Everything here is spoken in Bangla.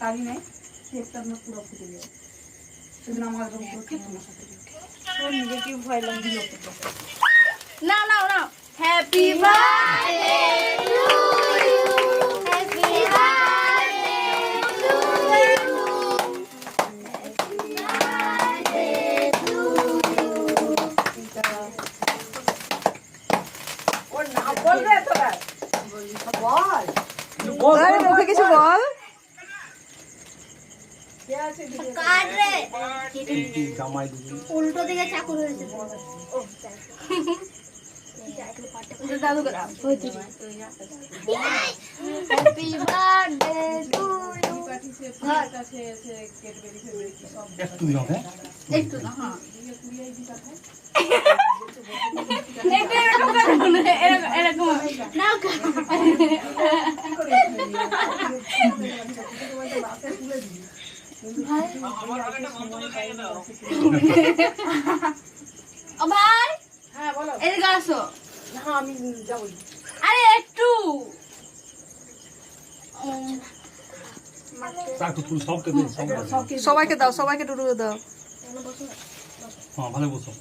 কালি নাই কেকটা না পুরো ফুটে যাবে সেদিন আমার এরকম করে কেক তোমার সাথে ওর নিজে কি ভয় লাগে না না না happy birthday to you happy birthday to you happy birthday to you ওর না বলবে তোরা বল বল মুখে কিছু বল কাট রে জামাই দিদি উল্টো দিকে চাকু হয়েছে দাদু করা হয়েছে হ্যাপি বার্থডে টু ইউ একটু দাও হ্যাঁ একটু না হ্যাঁ এরকম নাও ভাই হ্যাঁ বলো এদিকে আসো হ্যাঁ আমি যাবো আরে একটু একটু ফুল সবকে দিন সবাইকে দাও সবাইকে টুটু দাও হ্যাঁ ভালো বসো